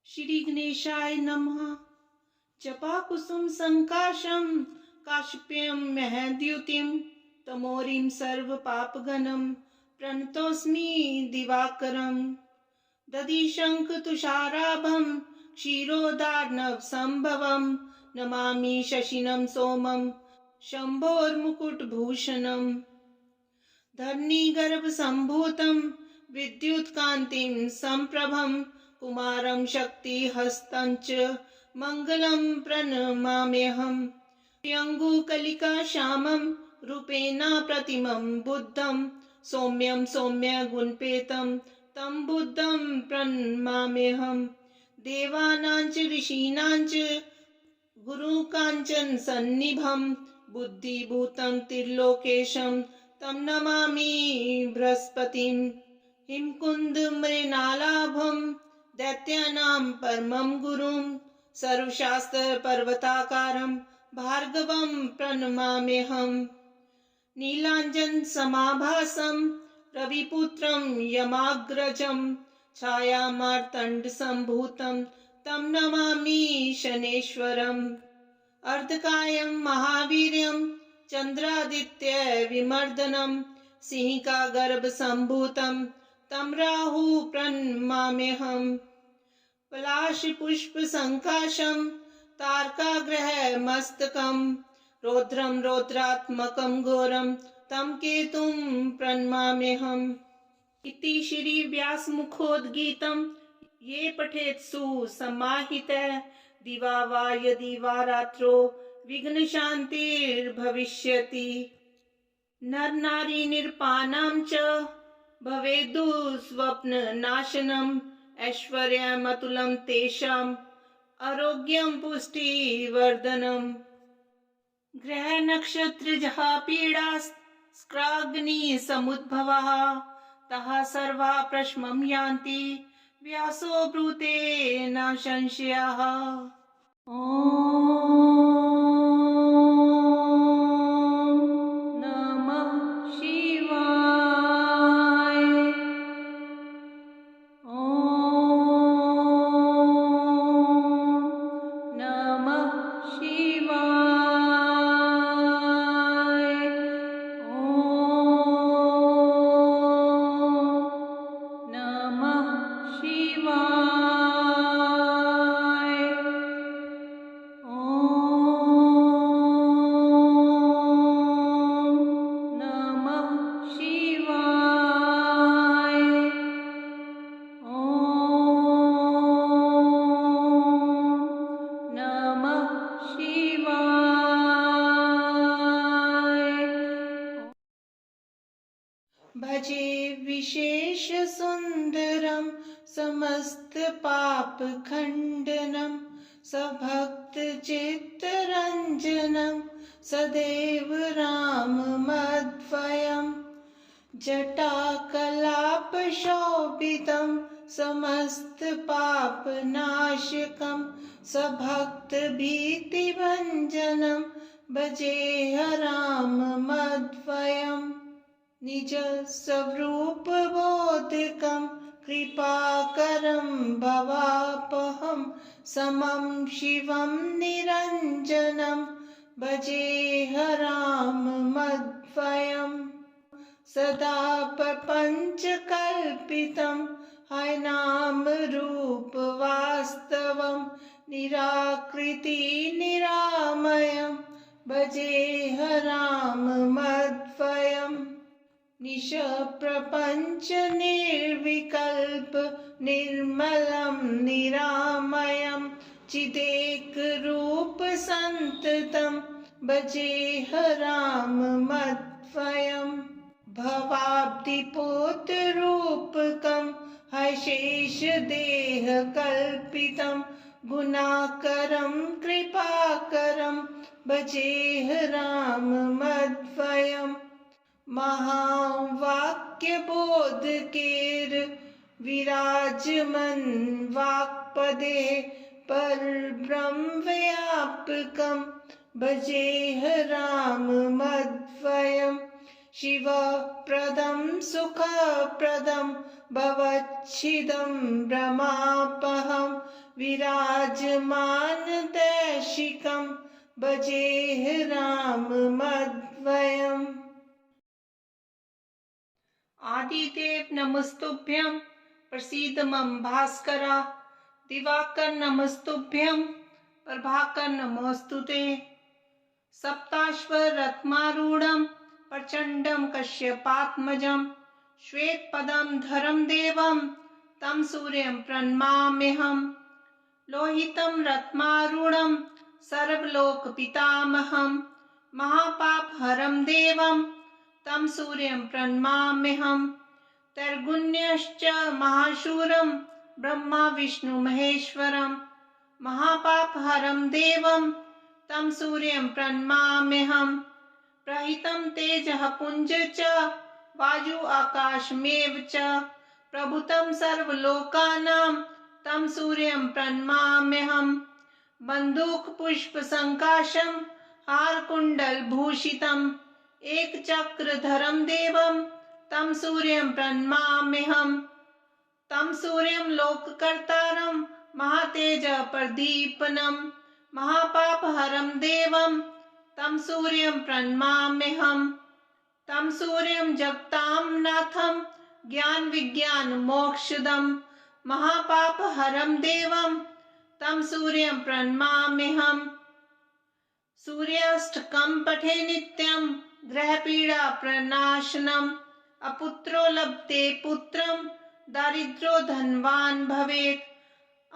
श्री गणेशाय नमः। जपा कुसुम संकाशम काश्यप्यम महद्युतिम तमोरिम सर्व पापगणम प्रणतोस्मि दिवाकरम। दधिशंख तुषाराभम क्षीरोदार्णव संभवम नमामि शशिनं सोमं शंभोर्मुकुटभूषणम्। धरणीगर्भ संभूतं विद्युत्कान्तिं संप्रभं कुमारं शक्तिहस्तं च मंगलं प्रणमाम्यहम्। प्रियङ्गुकलिका श्यामं रूपेण प्रतिमं बुद्धं सौम्यं सौम्यगुणपेतं तं बुद्धं प्रणमाम्यहम्। देवानां च ऋषीणां च गुरुकाञ्चन सन्निभं बुद्धिभूतं त्रिलोकेशं तं नमामि बृहस्पतिं। हिमकुंद मृणालाभं दैत्यानां परमं गुरुं सर्वशास्त्र पर्वताकारं भार्गवं प्रणमाम्यहम्। नीलांजन समाभासं रविपुत्रं यमाग्रजं छायामार्तण्ड संभूतं तं नमामि शनेश्वरम्। अर्धकायं महावीर्यं चंद्रादित्य विमर्दनं सिंहिकागर्भ संभूतं तं राहु प्रणमाम्यहम्। पलाश पुष्प संकाशं तारकाग्रह मस्तकं रौद्रं रौद्रात्मकं घोरं तं केतुं प्रणमाम्यहम्। इति श्री व्यासमुखोद्गीतं ये पठेत् सुसमाहितः दिवा वा यदि वा रात्रो विघ्नशान्तिर्भविष्यति। नर नारी निर्पाणां च भवेदुःस्वप्ननाशनम् ऐश्वर्यमतुलं तेषाम् आरोग्यं पुष्टिवर्धनम्। ग्रह नक्षत्रजः पीडास्त्राग्नि समुद्भवः तः सर्वा प्रश्मं यान्ति व्यासो ब्रूते न संशयः। ॐ नमः शिवाय। ॐ नमः शिवाय। ॐ नमः शिवाय। ॐ नमः शिवाय। ॐ नमः शिवाय। भजे विशेष सुंदरम समस्त पाप खंडनम सभक्त चित्तरंजनम सदैव राममद्वयम्। जटाकलाप शोभितं समस्त पाप नाशकं सभक्त भीतिभंजनं भजेऽहराममद्वयम्। निज स्वरूप बोधकं कृपाकरं भवापहं समं शिवं निरञ्जनं भजेऽहराममद्वयम्। सदा प्रपञ्चकल्पितं हयनामरूप वास्तवं निराकृति निरामयं भजेऽहराममद्वयम्। निशप्रपञ्च निर्विकल्प निर्मलं निरामयं चिदेकरूप सन्ततं भजेऽहराममद्वयम्। भवाब्धिपोतरूपकं हयशेषदेहकल्पितं गुणाकरं कृपाकरं भजेऽहराममद्वयम्। महावाक्यबोधकेर विराजमन् वाक्पदे परब्रह्मव्यापकं भजेऽहराममद्वयम्। शिवप्रदं सुखप्रदं भवच्छिदं भ्रमापहं विराजमान दैशिकं भजेह राममद्वयम्। आदिदेव नमस्तुभ्यं प्रसीद मम भास्करा, दिवाकर नमस्तुभ्यं प्रभाकर नमोस्तुते। सप्ताश्वर रत्मारूढं प्रचण्डं कश्यपात्मजं, श्वेतपदं धरं देवं तं सूर्यं प्रणमाम्यहम्। लोहितं रत्मारूढं सर्वलोकपितामहं, महापापहरं देवं तं सूर्यं प्रणमाम्यहम्। त्रैगुण्यश्च महाशूरं ब्रह्मा विष्णु महेश्वरं, महापापहरं देवं तं सूर्यं प्रणमाम्यहम्। प्रहितं तेजः पुञ्ज च वायु आकाशमेव च, प्रभुतं सर्वलोकानां तं सूर्यं प्रणमाम्यहम्। बन्धूकपुष्पसङ्काशं हारकुण्डलभूषितम् एकचक्रधरं देवं तं सूर्यं प्रणमाम्यहम्। तं सूर्यं लोककर्तारं महातेजप्रदीपनं, महापापहरं देवं तं सूर्यं प्रणमाम्यहम्। तं सूर्यं जगतां नाथं ज्ञानविज्ञानमोक्षदं, महापापहरं देवं तं सूर्यं प्रणमाम्यहम्। सूर्याष्टकं पठे नित्यं ग्रहपीडा प्रणाशनम्, अपुत्रो लभते पुत्रं दारिद्र्यो धनवान् भवेत्।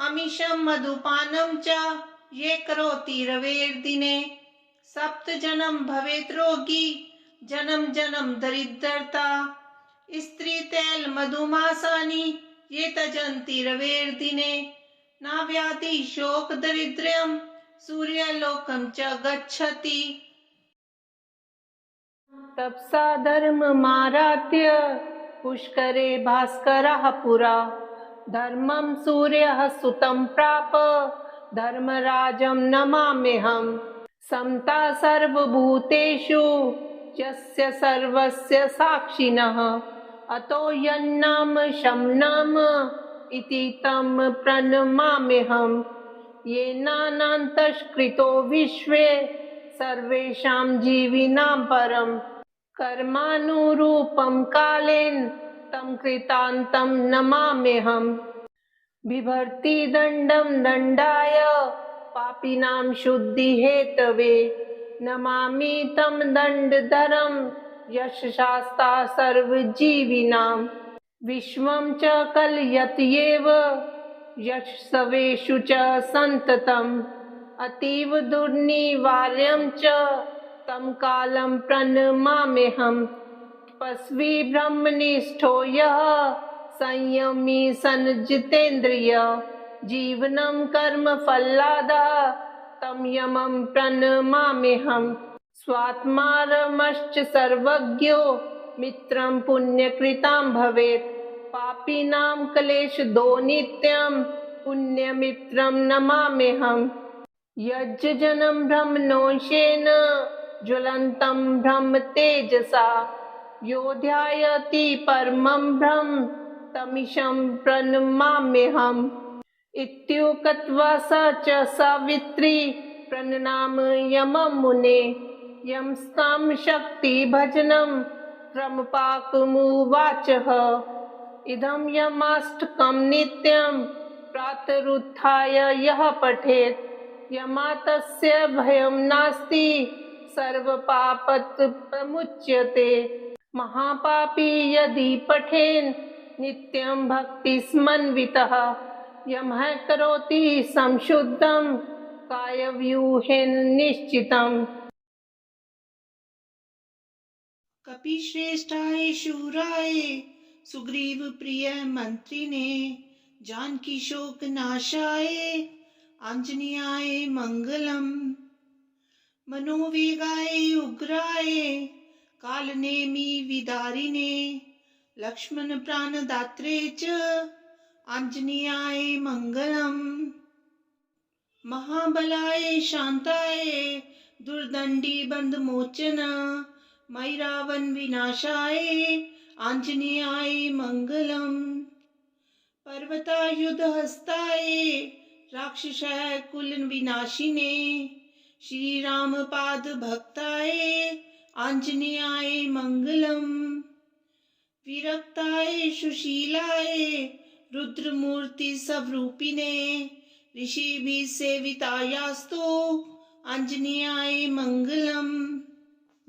अमीशं मधुपानं च ये करोति रवेर्दिने, सप्तजन्म भवेत् रोगी जन्म जन्म दरिद्रता। स्त्री तैल मधुमासानि ये तजन्ति रवेर्दिने, न व्याधि शोक दरिद्र्यं सूर्यलोकं च गच्छति। तपसा धर्ममाराध्य पुष्करे भास्करः पुरा, धर्मं सूर्यः सुतं प्राप धर्मराजं नमाम्यहम्। समता सर्वभूतेषु यस्य सर्वस्य साक्षिणः, अतो यन्नाम शमनाम इति तं प्रणमाम्यहम्। येनान्तष्कृतो विश्वे सर्वेषां जीविनां परं, कर्मानुरूपं कालेन तं कृतान्तं नमाम्यहम्। बिभर्ति दण्डं दण्डाय पापिनां शुद्धिहेतवे, नमामि तं दण्डधरं यशशास्ता सर्वजीविनां। विश्वं च कलयत्येव यशस्वेषु च सन्ततम्, अतीव दुर्निवार्यं च तं कालं प्रणमाम्यहम्। तपस्वी ब्रह्मनिष्ठो यः संयमी सन्जितेन्द्रिय, जीवनं कर्मफलादः तं यमं प्रणमाम्यहम्। स्वात्मारमश्च सर्वज्ञो मित्रं पुण्यकृतां भवेत्, पापिनां क्लेशदो नित्यं पुण्यमित्रं नमाम्यहम्। यज्जनं ब्रह्मणोषेण ज्वलन्तं ब्रह्म तेजसा, यो ध्यायति परमं ब्रह्म तमीशं प्रणमाम्यहम्। इत्युक्त्वा स च सावित्री प्रणनामयमं मुने, यं स्तं शक्तिभजनं क्रमपाकमुवाचः। इदं यमाष्टकं नित्यं प्रातरुत्थाय यः पठेत्, यमातस्य भयं नास्ति सर्वपापात् प्रमुच्यते। महापापी यदि पठेन् नित्यं भक्तिसमन्वितः, यमः करोति संशुद्धं कायव्यूहेन निश्चितम्। कपिश्रेष्ठाय शूराय सुग्रीव प्रिय मंत्रिणे, जानकी शोक नाशाय आंजनेयाय मंगलम। मनोवेगाय उग्राय कालनेमि विदारिणे, लक्ष्मण प्राणदात्रे च आंजनेयाय मंगलम। महाबलाय शांताय दुर्दंडी बंधमोचन, मयि रावण विनाशाय आंजनेयाय मंगलम। पर्वतायुधहस्ताय राक्षसाय कुल विनाशिने, श्री राम पाद भक्ताय आंजनेयाय मंगलम। विरक्ताय सुशीलाय रुद्रमूर्ति स्वरूपिणे, ऋषिभिः सेवितायास्तु आंजनेयाय मंगलम।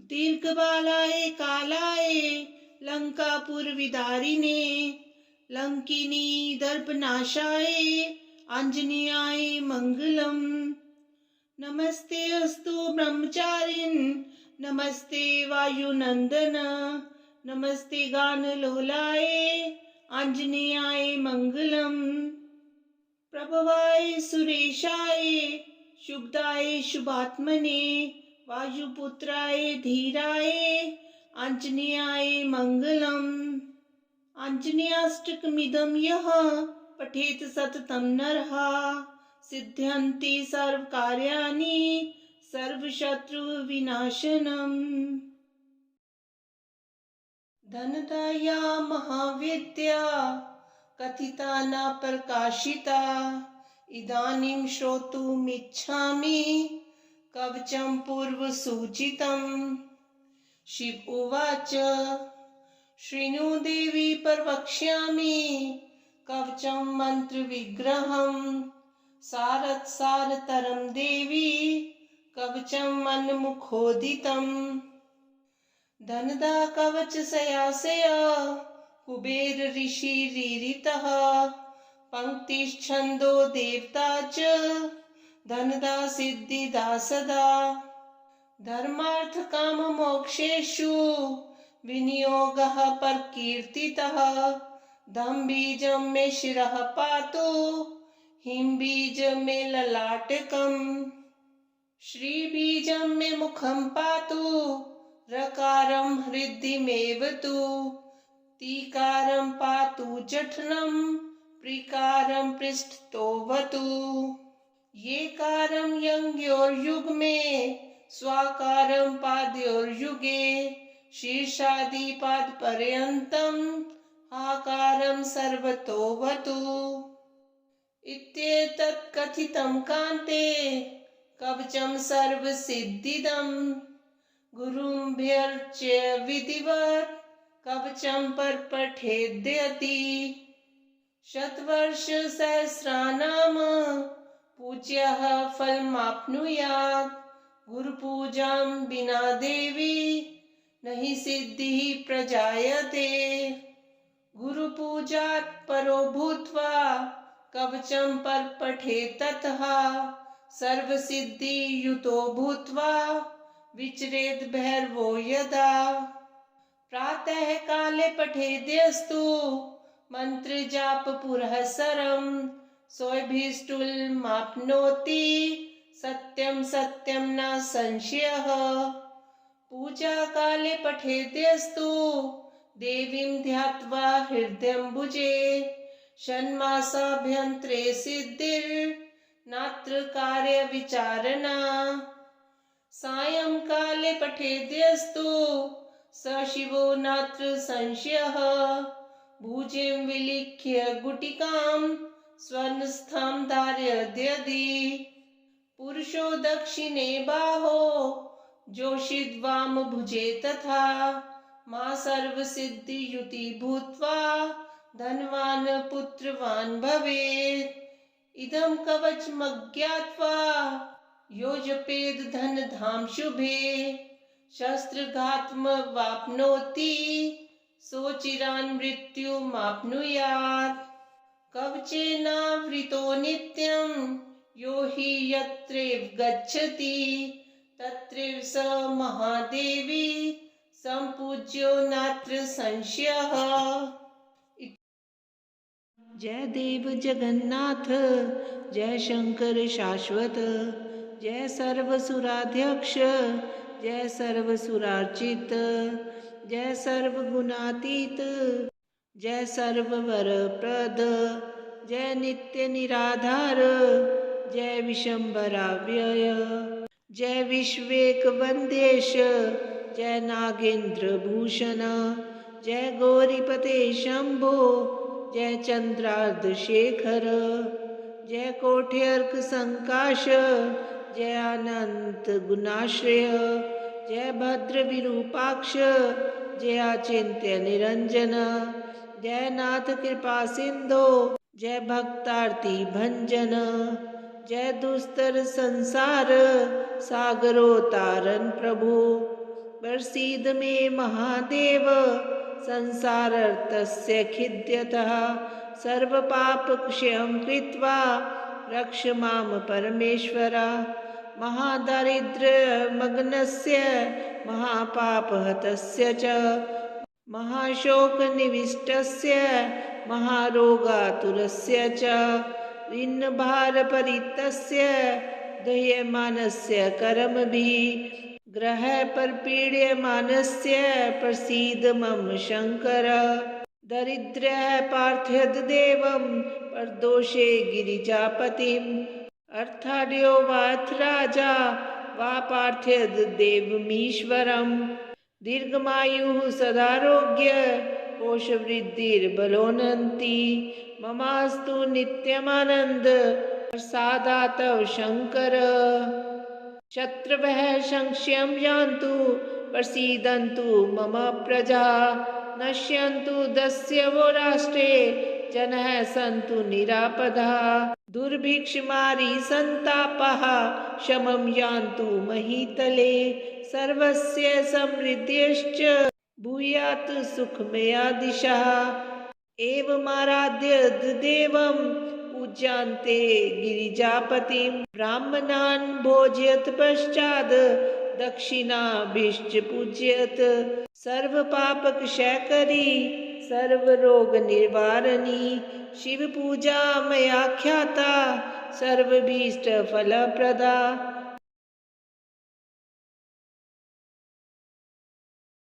दीर्घबालाय कालाय लंकापुर विदारिणे, लंकिनी दर्पनाशाय आंजनेयाय मंगलम। नमस्ते अस्तु ब्रह्मचारिन्, नमस्ते वायुनंदन, नमस्ते गानलोलाय आंजनेयाय मंगलम। प्रभवाय सुरेशाय शुभदाय शुभात्मने, वायुपुत्राय धीराय आंजनेयाय मंगलम। आंजनेयाष्टकमिदं यः पठेत सततं नरः, सिद्ध्यन्ति सर्वकार्याणि सर्वशत्रुविनाशनम्। धनदाया महाविद्या कथिता न प्रकाशिता, इदानीं श्रोतुमिच्छामि कवचं पूर्वसूचितम्। शिव उवाच शृणु देवी प्रवक्ष्यामि कवचं मन्त्रविग्रहम्, सारतरं देवी कवचं मन्मुखोदितम्। धनदा कवचस्यास्य कुबेर ऋषिरीरितः, पंक्तिश्छन्दो देवता च धनदा सिद्धिदा सदा। धर्मार्थ काम मोक्षेषु विनियोगः प्रकीर्तितः, धम बीजं मे शिरः पातु हिम बीज मे ललाटकम्। श्री बीजं मे मुखं पातु रकारं हृदिमेव तु, तीकारं पातु जठरं प्रीकारं पृष्ठतोऽवतु। येकारं यङ्योर्युग्मे स्वाकारं पादयोर्युगे, शीर्षादिपादपर्यन्तं आकारं सर्वतोऽवतु। इत्येतत् कथितं कान्ते कवचं सर्वसिद्धिदम्, गुरुभ्यर्च्य विधिवत् कवचं परपठेद्यति। शतवर्षसहस्राणां पूज्यः फलमाप्नुयात्, गुरुपूजां विना देवी नहि सिद्धिः प्रजायते। गुरुपूजात् परो भूत्वा कवचं परपठेत्, ततः सर्वसिद्धियुतो भूत्वा विचरेत् भैरवो यदा। प्रातः काले पठेद्यस्तु मंत्रजाप पुरःसरं, सोऽभीष्टुलमाप्नोति सत्यं सत्यं न संशयः। पूजा काले पठेद्यस्तु देवीं ध्यात्वा हृदयम्बुजे, षण्मासाभ्यन्तरे सिद्धिर्नात्र कार्यविचारणा। सायंकाले पठेद्यस्तु स शिवो नात्र संशयः, भुजं विलिख्य गुटिकां स्वर्णस्थं धारयद्यदि। पुरुषो दक्षिणे बाहो जोषिद्वाम भुजे, तथा मा सर्वसिद्धियुति भूत्वा धनवान् पुत्रवान् भवेत्। इदं कवचमज्ञात्वा यो जपेद धनधाम शुभे, शस्त्रघातमवाप्नोति सोचिरान् मृत्युमाप्नुयात्। कवचेनावृतो नित्यं यो हि यत्रैव गच्छति, तत्रैव स महादेवी संपूज्यो नात्र संशयः। जय देव जगन्नाथ, जय शंकर शाश्वत, जय सर्वसुराध्यक्ष, जय सर्वसुरार्चित, जय सर्वगुणातीत, जय सर्ववरप्रद, जय नित्य निराधार, जय विशंभराव्यय, जय विश्वेकवंदेश, जय नागेंद्र भूषण, जय गौरीपते शंभो, जय चंद्रार्धशेखर, जय जय कोट्यर्क संकाश, जय अनंत गुणाश्रय, जय भद्र विरूपाक्ष, जय अचिंत्य निरंजन, जय नाथ कृपा सिंधु, जय भक्तार्ति भंजन, जय दुस्तर संसार सागरो तारन प्रभु, प्रसीद में महादेव संसारर्तस्य खिद्यतः, सर्व पाप क्षयं कृत्वा रक्ष माम परमेश्वर, महादारिद्र्य मग्नस्य महापापहतस्य च, महाशोकनिविष्टस्य महारोगातुरस्य च, ऋन्भारपरितस्य दह्यमानस्य कर्मभिः, ग्रह परपीड्यमानस्य प्रसीद मम शंकर, दरिद्रः पार्थ्यद देवं परदोषे गिरिजापतिम्, अर्थाड्यो वाथ राजा वा पार्थ्यद देवमीश्वरम्, दीर्घमायुः सदारोग्य कोशवृद्धिर्बलोन्नति, ममास्तु नित्यमानंद प्रसादातव शंकर, शत्रवः संशयं यान्तु प्रसीदन्तु मम प्रजा, नश्यन्तु दस्यवो राष्ट्रे जनः सन्तु निरापदः, दुर्भिक्षमारी संतापः शमं यान्तु महीतले, सर्वस्य समृद्धिश्च भूयात् सुखमया दिशः, एवमाराध्य देवं पूज्यन्ते गिरिजापतिं, ब्राह्मणान् भोजयत पश्चात् दक्षिणाभिश्च पूजयत, सर्वपापक्षयकरी सर्वरोगनिवारिणी, शिव पूजा मया ख्याता सर्वभीष्टफलप्रदा,